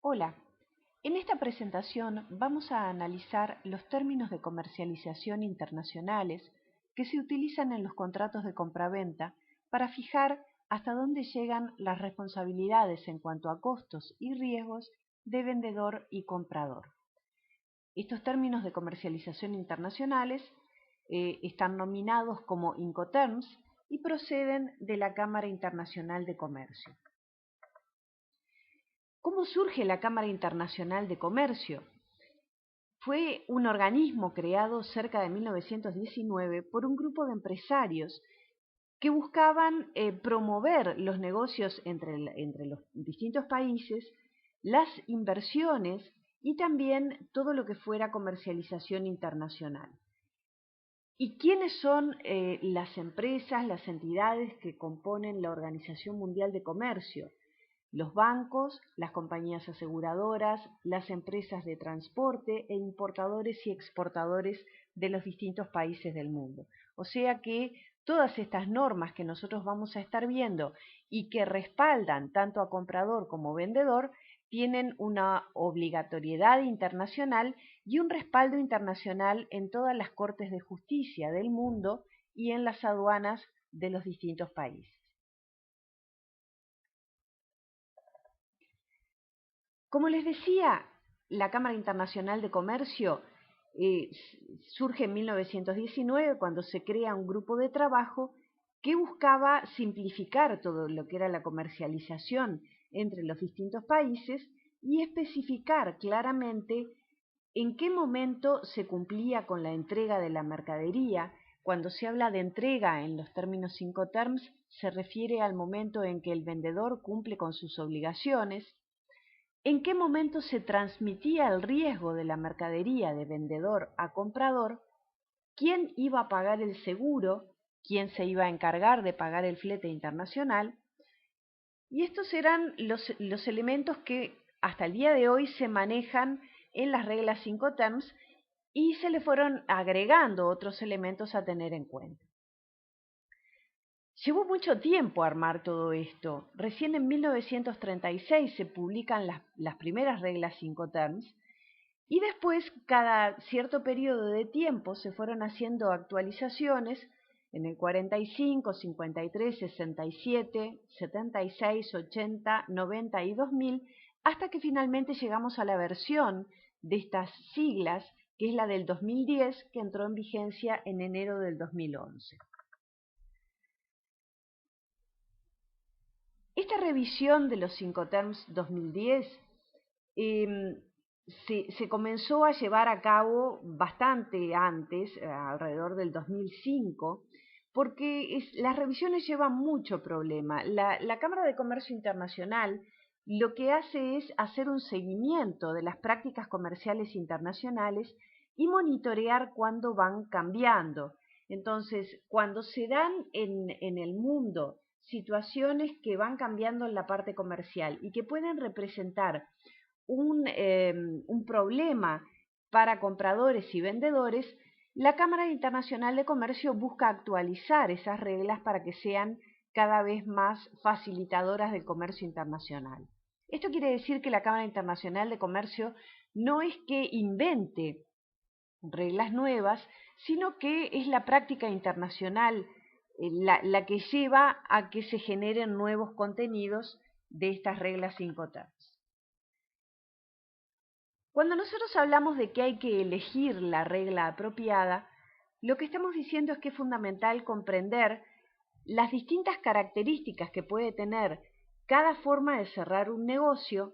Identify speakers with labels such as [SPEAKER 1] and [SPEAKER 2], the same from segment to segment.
[SPEAKER 1] Hola, en esta presentación vamos a analizar los términos de comercialización internacionales que se utilizan en los contratos de compraventa para fijar hasta dónde llegan las responsabilidades en cuanto a costos y riesgos de vendedor y comprador. Estos términos de comercialización internacionales están nominados como Incoterms y proceden de la Cámara Internacional de Comercio. ¿Cómo surge la Cámara Internacional de Comercio? Fue un organismo creado cerca de 1919 por un grupo de empresarios que buscaban promover los negocios entre los distintos países, las inversiones y también todo lo que fuera comercialización internacional. ¿Y quiénes son las empresas, las entidades que componen la Organización Mundial de Comercio? Los bancos, las compañías aseguradoras, las empresas de transporte e importadores y exportadores de los distintos países del mundo. O sea que todas estas normas que nosotros vamos a estar viendo y que respaldan tanto a comprador como vendedor, tienen una obligatoriedad internacional y un respaldo internacional en todas las cortes de justicia del mundo y en las aduanas de los distintos países. Como les decía, la Cámara Internacional de Comercio surge en 1919 cuando se crea un grupo de trabajo que buscaba simplificar todo lo que era la comercialización entre los distintos países y especificar claramente en qué momento se cumplía con la entrega de la mercadería. Cuando se habla de entrega en los términos Incoterms, se refiere al momento en que el vendedor cumple con sus obligaciones. ¿En qué momento se transmitía el riesgo de la mercadería de vendedor a comprador? ¿Quién iba a pagar el seguro? ¿Quién se iba a encargar de pagar el flete internacional? Y estos eran los elementos que hasta el día de hoy se manejan en las reglas Incoterms y se le fueron agregando otros elementos a tener en cuenta. Llevó mucho tiempo armar todo esto. Recién en 1936 se publican las primeras reglas Incoterms y después, cada cierto periodo de tiempo, se fueron haciendo actualizaciones en el 45, 53, 67, 76, 80, 90 y 2000, hasta que finalmente llegamos a la versión de estas siglas, que es la del 2010, que entró en vigencia en enero del 2011. Esta revisión de los Incoterms 2010 se comenzó a llevar a cabo bastante antes, alrededor del 2005, porque las revisiones llevan mucho problema. La Cámara de Comercio Internacional lo que hace es hacer un seguimiento de las prácticas comerciales internacionales y monitorear cuándo van cambiando. Entonces, cuando se dan en el mundo situaciones que van cambiando en la parte comercial y que pueden representar un problema para compradores y vendedores, la Cámara Internacional de Comercio busca actualizar esas reglas para que sean cada vez más facilitadoras del comercio internacional. Esto quiere decir que la Cámara Internacional de Comercio no es que invente reglas nuevas, sino que es la práctica internacional la que lleva a que se generen nuevos contenidos de estas reglas Incoterms. Cuando nosotros hablamos de que hay que elegir la regla apropiada, lo que estamos diciendo es que es fundamental comprender las distintas características que puede tener cada forma de cerrar un negocio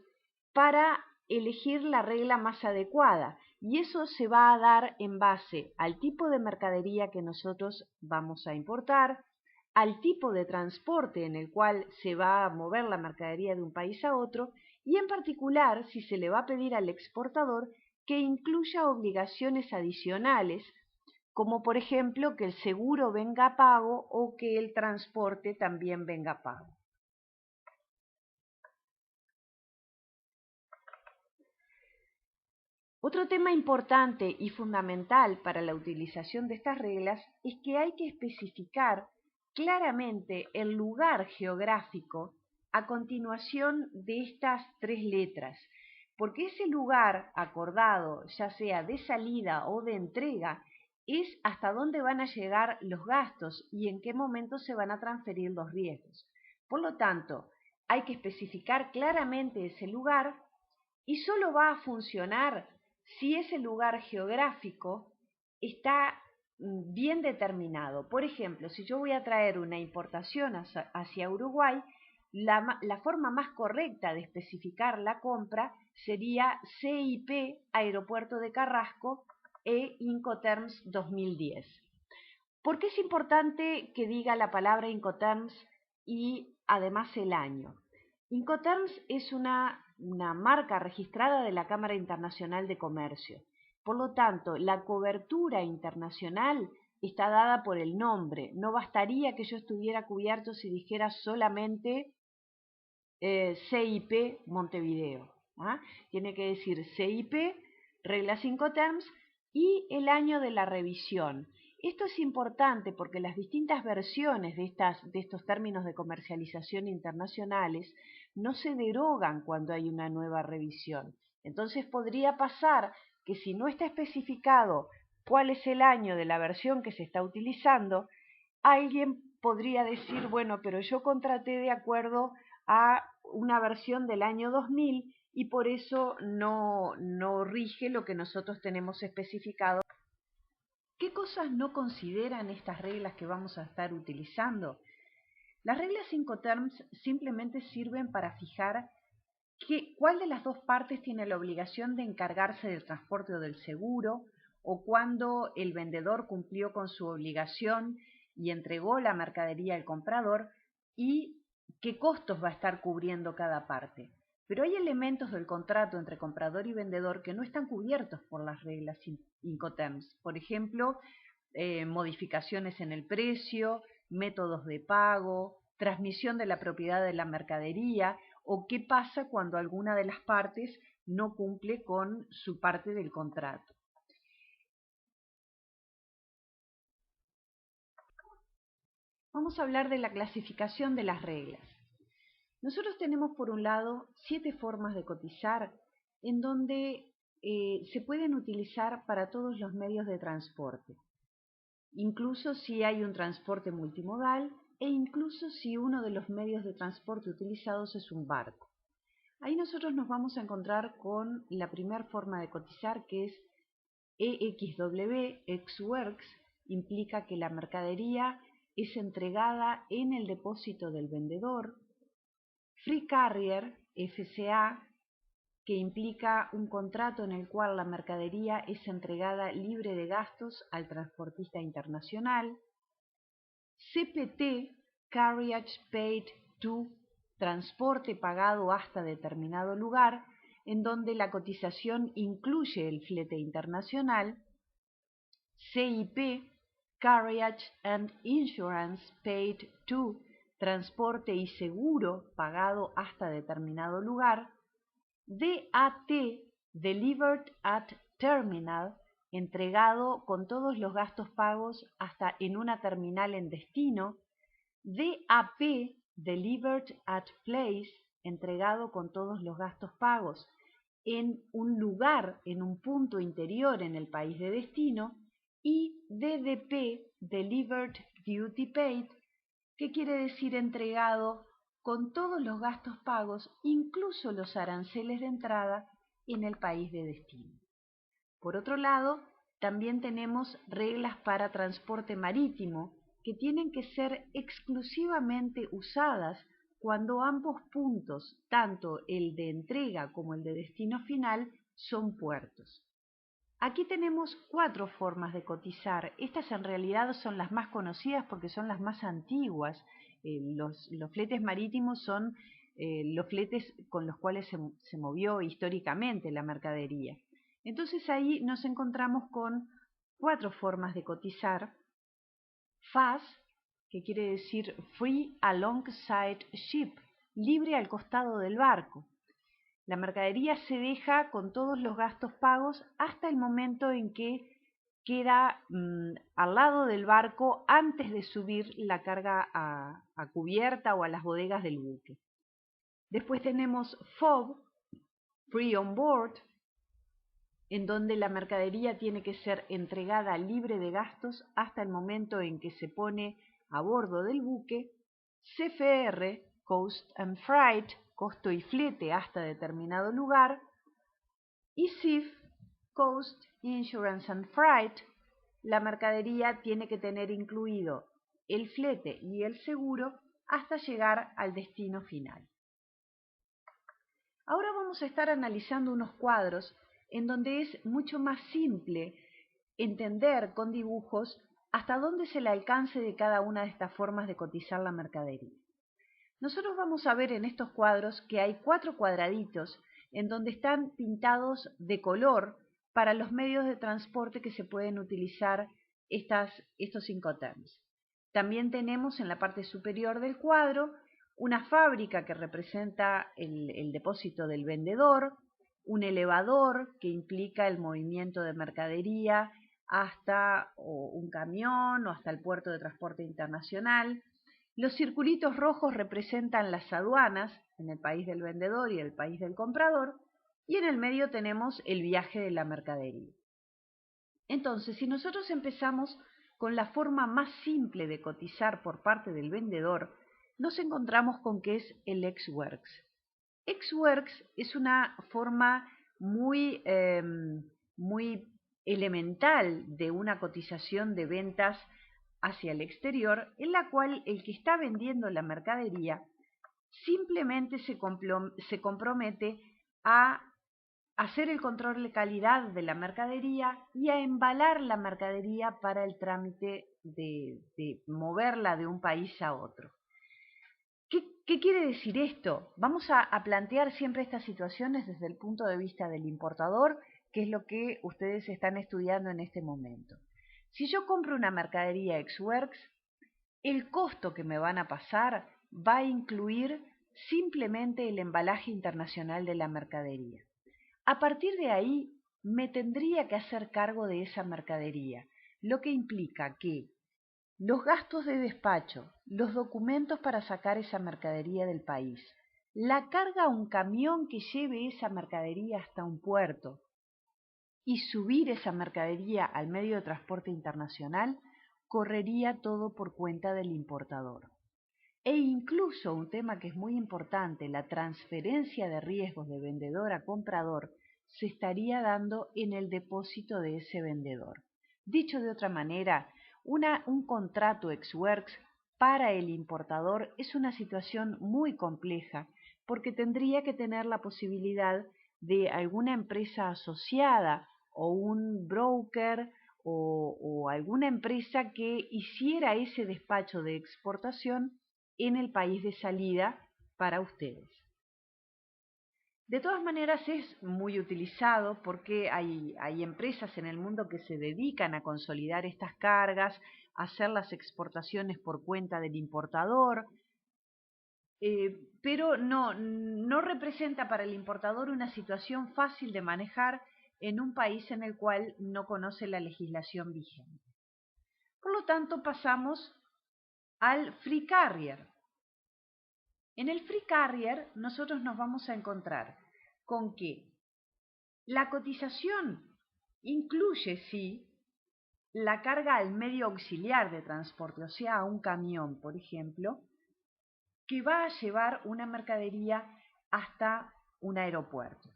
[SPEAKER 1] para elegir la regla más adecuada. Y eso se va a dar en base al tipo de mercadería que nosotros vamos a importar, al tipo de transporte en el cual se va a mover la mercadería de un país a otro y en particular si se le va a pedir al exportador que incluya obligaciones adicionales, como por ejemplo que el seguro venga pago o que el transporte también venga pago. Otro tema importante y fundamental para la utilización de estas reglas es que hay que especificar claramente el lugar geográfico a continuación de estas tres letras. porque ese lugar acordado, ya sea de salida o de entrega, es hasta dónde van a llegar los gastos y en qué momento se van a transferir los riesgos. Por lo tanto, hay que especificar claramente ese lugar y solo va a funcionar si ese lugar geográfico está bien determinado. Por ejemplo, si yo voy a traer una importación hacia Uruguay, la forma más correcta de especificar la compra sería CIP Aeropuerto de Carrasco e Incoterms 2010. ¿Por qué es importante que diga la palabra Incoterms y además el año? Incoterms es una marca registrada de la Cámara Internacional de Comercio. Por lo tanto, la cobertura internacional está dada por el nombre. No bastaría que yo estuviera cubierto si dijera solamente CIP Montevideo. ¿Ah? Tiene que decir CIP, reglas Incoterms y el año de la revisión. Esto es importante porque las distintas versiones de estos términos de comercialización internacionales no se derogan cuando hay una nueva revisión. Entonces podría pasar que si no está especificado cuál es el año de la versión que se está utilizando, alguien podría decir, bueno, pero yo contraté de acuerdo a una versión del año 2000 y por eso no rige lo que nosotros tenemos especificado. ¿Qué cosas no consideran estas reglas que vamos a estar utilizando? Las reglas Incoterms simplemente sirven para fijar cuál de las dos partes tiene la obligación de encargarse del transporte o del seguro, o cuándo el vendedor cumplió con su obligación y entregó la mercadería al comprador, y qué costos va a estar cubriendo cada parte. Pero hay elementos del contrato entre comprador y vendedor que no están cubiertos por las reglas Incoterms. Por ejemplo, modificaciones en el precio, métodos de pago, transmisión de la propiedad de la mercadería o qué pasa cuando alguna de las partes no cumple con su parte del contrato. Vamos a hablar de la clasificación de las reglas. Nosotros tenemos por un lado 7 formas de cotizar en donde se pueden utilizar para todos los medios de transporte, incluso si hay un transporte multimodal e incluso si uno de los medios de transporte utilizados es un barco. Ahí nosotros nos vamos a encontrar con la primera forma de cotizar, que es EXW, ex-works, implica que la mercadería es entregada en el depósito del vendedor. Free Carrier, FCA, que implica un contrato en el cual la mercadería es entregada libre de gastos al transportista internacional. CPT, Carriage Paid to, transporte pagado hasta determinado lugar, en donde la cotización incluye el flete internacional. CIP, Carriage and Insurance Paid to, transporte y seguro pagado hasta determinado lugar. DAT, Delivered at Terminal, entregado con todos los gastos pagos hasta en una terminal en destino. DAP, Delivered at Place, entregado con todos los gastos pagos en un lugar, en un punto interior en el país de destino. Y DDP, Delivered Duty Paid, que quiere decir entregado con todos los gastos pagos, incluso los aranceles de entrada en el país de destino. Por otro lado, también tenemos reglas para transporte marítimo que tienen que ser exclusivamente usadas cuando ambos puntos, tanto el de entrega como el de destino final, son puertos. Aquí tenemos 4 formas de cotizar. Estas en realidad son las más conocidas porque son las más antiguas. Los fletes marítimos son los fletes con los cuales se movió históricamente la mercadería. Entonces ahí nos encontramos con 4 formas de cotizar. FAS, que quiere decir Free Alongside Ship, libre al costado del barco. La mercadería se deja con todos los gastos pagos hasta el momento en que queda al lado del barco antes de subir la carga a cubierta o a las bodegas del buque. Después tenemos FOB, Free on board, en donde la mercadería tiene que ser entregada libre de gastos hasta el momento en que se pone a bordo del buque. CFR, Cost and Freight, costo y flete hasta determinado lugar. Y CIF, Cost, Insurance and Freight, la mercadería tiene que tener incluido el flete y el seguro hasta llegar al destino final. Ahora vamos a estar analizando unos cuadros en donde es mucho más simple entender con dibujos hasta dónde es el alcance de cada una de estas formas de cotizar la mercadería. Nosotros vamos a ver en estos cuadros que hay 4 cuadraditos en donde están pintados de color para los medios de transporte que se pueden utilizar estos Incoterms. También tenemos en la parte superior del cuadro una fábrica que representa el depósito del vendedor, un elevador que implica el movimiento de mercadería hasta un camión o hasta el puerto de transporte internacional. Los circulitos rojos representan las aduanas en el país del vendedor y el país del comprador, y en el medio tenemos el viaje de la mercadería. Entonces, si nosotros empezamos con la forma más simple de cotizar por parte del vendedor, nos encontramos con que es el ex-works. Ex-works es una forma muy elemental de una cotización de ventas hacia el exterior, en la cual el que está vendiendo la mercadería simplemente se compromete a hacer el control de calidad de la mercadería y a embalar la mercadería para el trámite de moverla de un país a otro. ¿Qué quiere decir esto? Vamos a plantear siempre estas situaciones desde el punto de vista del importador, que es lo que ustedes están estudiando en este momento. Si yo compro una mercadería ex-works, el costo que me van a pasar va a incluir simplemente el embalaje internacional de la mercadería. A partir de ahí, me tendría que hacer cargo de esa mercadería, lo que implica que los gastos de despacho, los documentos para sacar esa mercadería del país, la carga a un camión que lleve esa mercadería hasta un puerto y subir esa mercadería al medio de transporte internacional, correría todo por cuenta del importador. E incluso un tema que es muy importante, la transferencia de riesgos de vendedor a comprador, se estaría dando en el depósito de ese vendedor. Dicho de otra manera, un contrato ex-works para el importador es una situación muy compleja porque tendría que tener la posibilidad de alguna empresa asociada o un broker o alguna empresa que hiciera ese despacho de exportación en el país de salida para ustedes. De todas maneras es muy utilizado porque hay empresas en el mundo que se dedican a consolidar estas cargas, a hacer las exportaciones por cuenta del importador, pero no representa para el importador una situación fácil de manejar en un país en el cual no conoce la legislación vigente. Por lo tanto, pasamos al free carrier. En el free carrier nosotros nos vamos a encontrar con que la cotización incluye, sí, la carga al medio auxiliar de transporte, o sea, a un camión, por ejemplo, que va a llevar una mercadería hasta un aeropuerto.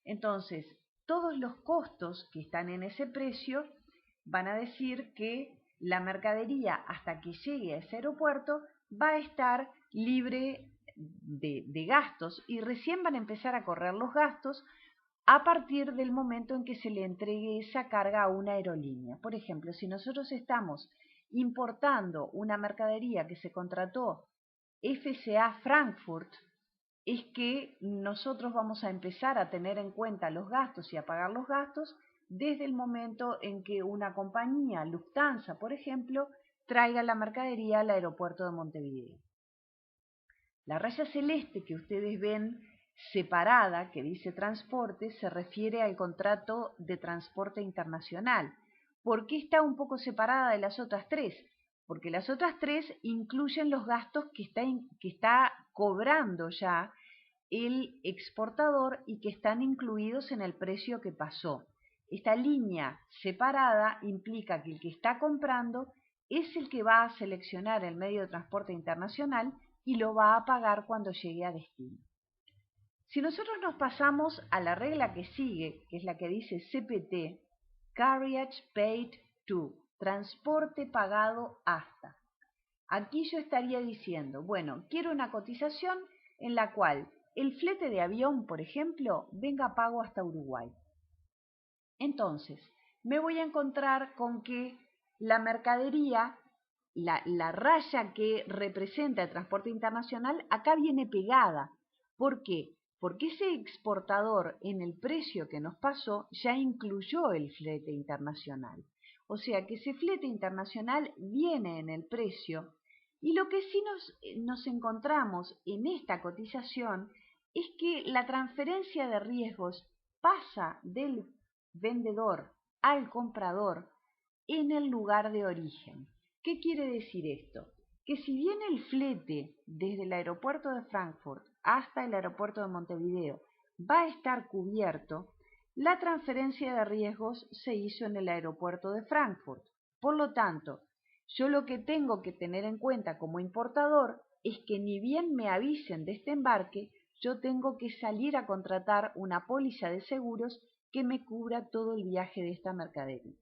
[SPEAKER 1] Entonces, todos los costos que están en ese precio van a decir que la mercadería hasta que llegue a ese aeropuerto va a estar libre de gastos y recién van a empezar a correr los gastos a partir del momento en que se le entregue esa carga a una aerolínea. Por ejemplo, si nosotros estamos importando una mercadería que se contrató FCA Frankfurt, es que nosotros vamos a empezar a tener en cuenta los gastos y a pagar los gastos desde el momento en que una compañía, Lufthansa, por ejemplo, traiga la mercadería al aeropuerto de Montevideo. La raya celeste que ustedes ven separada, que dice transporte, se refiere al contrato de transporte internacional. ¿Por qué está un poco separada de las otras tres? Porque las otras tres incluyen los gastos que está cobrando ya el exportador y que están incluidos en el precio que pasó. Esta línea separada implica que el que está comprando es el que va a seleccionar el medio de transporte internacional y lo va a pagar cuando llegue a destino. Si nosotros nos pasamos a la regla que sigue, que es la que dice CPT, Carriage Paid to, transporte pagado hasta. Aquí yo estaría diciendo, bueno, quiero una cotización en la cual el flete de avión, por ejemplo, venga pago hasta Uruguay. Entonces, me voy a encontrar con que la mercadería, la raya que representa el transporte internacional, acá viene pegada. ¿Por qué? Porque ese exportador en el precio que nos pasó ya incluyó el flete internacional. O sea que ese flete internacional viene en el precio y lo que sí nos encontramos en esta cotización es que la transferencia de riesgos pasa del vendedor al comprador en el lugar de origen. ¿Qué quiere decir esto? Que si bien el flete desde el aeropuerto de Frankfurt hasta el aeropuerto de Montevideo va a estar cubierto, la transferencia de riesgos se hizo en el aeropuerto de Frankfurt. Por lo tanto, yo lo que tengo que tener en cuenta como importador es que ni bien me avisen de este embarque, yo tengo que salir a contratar una póliza de seguros que me cubra todo el viaje de esta mercadería.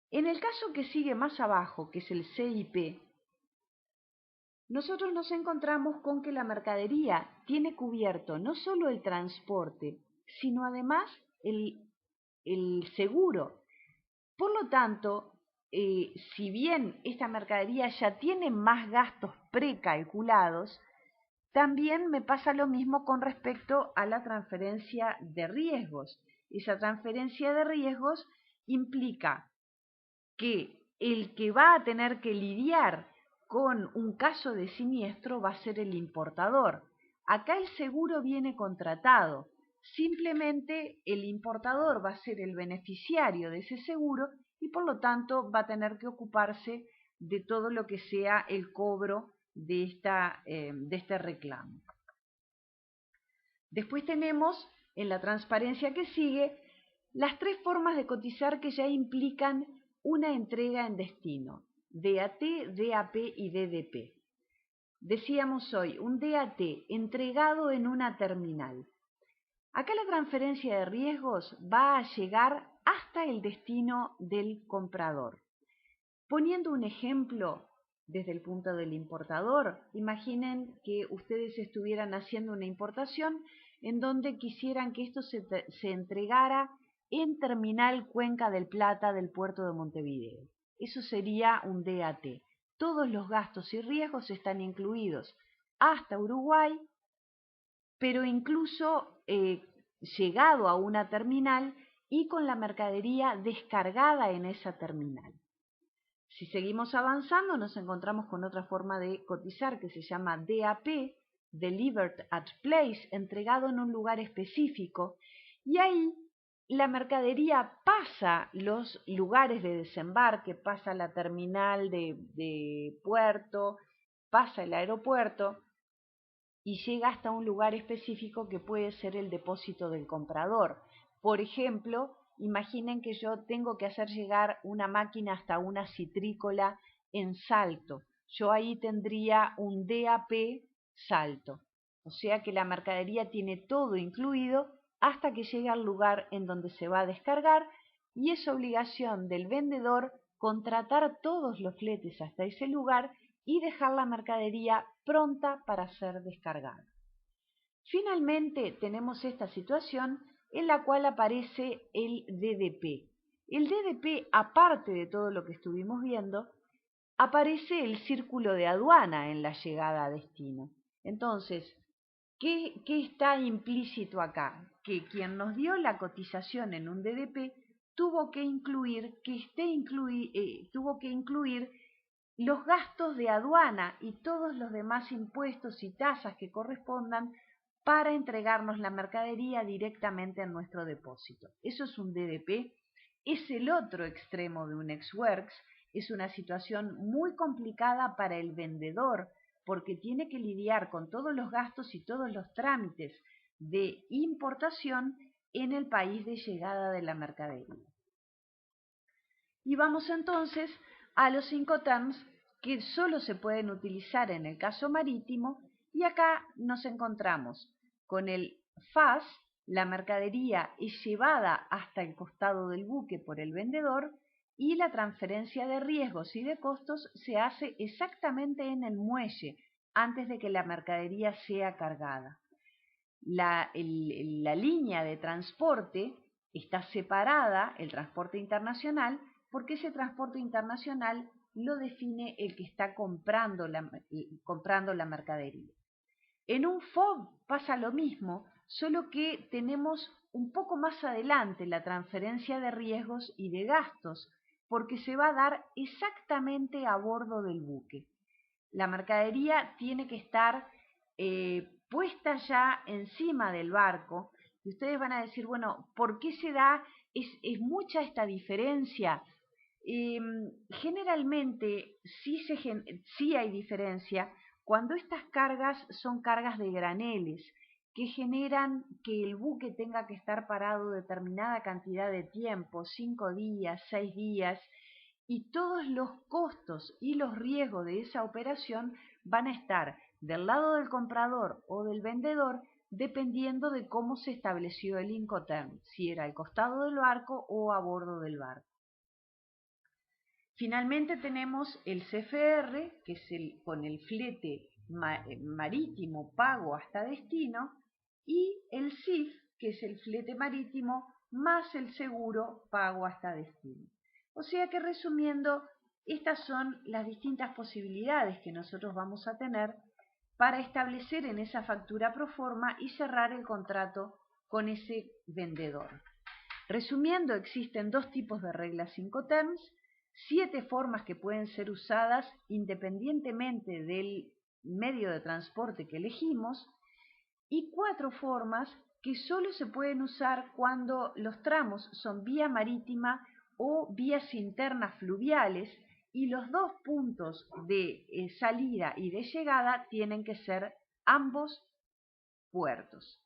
[SPEAKER 1] En el caso que sigue más abajo, que es el CIP, nosotros nos encontramos con que la mercadería tiene cubierto no solo el transporte, sino además el seguro. Por lo tanto, si bien esta mercadería ya tiene más gastos precalculados, también me pasa lo mismo con respecto a la transferencia de riesgos. Esa transferencia de riesgos implica que el que va a tener que lidiar con un caso de siniestro va a ser el importador. Acá el seguro viene contratado. Simplemente el importador va a ser el beneficiario de ese seguro y por lo tanto va a tener que ocuparse de todo lo que sea el cobro de este reclamo. Después tenemos en la transparencia que sigue las tres formas de cotizar que ya implican una entrega en destino: DAT, DAP y DDP. Decíamos hoy, un DAT entregado en una terminal. Acá la transferencia de riesgos va a llegar hasta el destino del comprador. Poniendo un ejemplo desde el punto del importador, imaginen que ustedes estuvieran haciendo una importación en donde quisieran que esto se entregara en Terminal Cuenca del Plata del puerto de Montevideo. Eso sería un DAT. Todos los gastos y riesgos están incluidos hasta Uruguay, pero incluso llegado a una terminal y con la mercadería descargada en esa terminal. Si seguimos avanzando, nos encontramos con otra forma de cotizar que se llama DAP, Delivered at Place, entregado en un lugar específico, y ahí la mercadería pasa los lugares de desembarque, pasa la terminal de puerto, pasa el aeropuerto y llega hasta un lugar específico que puede ser el depósito del comprador. Por ejemplo, imaginen que yo tengo que hacer llegar una máquina hasta una citrícola en Salto. Yo ahí tendría un DAP Salto. O sea que la mercadería tiene todo incluido hasta que llegue al lugar en donde se va a descargar y es obligación del vendedor contratar todos los fletes hasta ese lugar y dejar la mercadería pronta para ser descargada. Finalmente tenemos esta situación en la cual aparece el DDP. El DDP, aparte de todo lo que estuvimos viendo, aparece el círculo de aduana en la llegada a destino. Entonces, ¿qué está implícito acá? Que quien nos dio la cotización en un DDP tuvo que incluir los gastos de aduana y todos los demás impuestos y tasas que correspondan para entregarnos la mercadería directamente en nuestro depósito. Eso es un DDP, es el otro extremo de un ex works, es una situación muy complicada para el vendedor porque tiene que lidiar con todos los gastos y todos los trámites de importación en el país de llegada de la mercadería. Y vamos entonces a los Incoterms que solo se pueden utilizar en el caso marítimo, y acá nos encontramos con el FAS. La mercadería es llevada hasta el costado del buque por el vendedor y la transferencia de riesgos y de costos se hace exactamente en el muelle antes de que la mercadería sea cargada. La línea de transporte está separada, el transporte internacional, porque ese transporte internacional lo define el que está comprando la mercadería. En un FOB pasa lo mismo, solo que tenemos un poco más adelante la transferencia de riesgos y de gastos, porque se va a dar exactamente a bordo del buque. La mercadería tiene que estar puesta ya encima del barco, y ustedes van a decir, bueno, ¿por qué se da? ¿Es mucha esta diferencia? Generalmente sí hay diferencia cuando estas cargas son cargas de graneles que generan que el buque tenga que estar parado determinada cantidad de tiempo, 5 días, 6 días, y todos los costos y los riesgos de esa operación van a estar del lado del comprador o del vendedor dependiendo de cómo se estableció el Incoterm, si era al costado del barco o a bordo del barco. Finalmente tenemos el CFR, que es con el flete marítimo pago hasta destino, y el CIF, que es el flete marítimo más el seguro pago hasta destino. O sea que resumiendo, estas son las distintas posibilidades que nosotros vamos a tener para establecer en esa factura proforma y cerrar el contrato con ese vendedor. Resumiendo, existen dos tipos de reglas Incoterms, 7 formas que pueden ser usadas independientemente del medio de transporte que elegimos y 4 formas que solo se pueden usar cuando los tramos son vía marítima o vías internas fluviales y los dos puntos de salida y de llegada tienen que ser ambos puertos.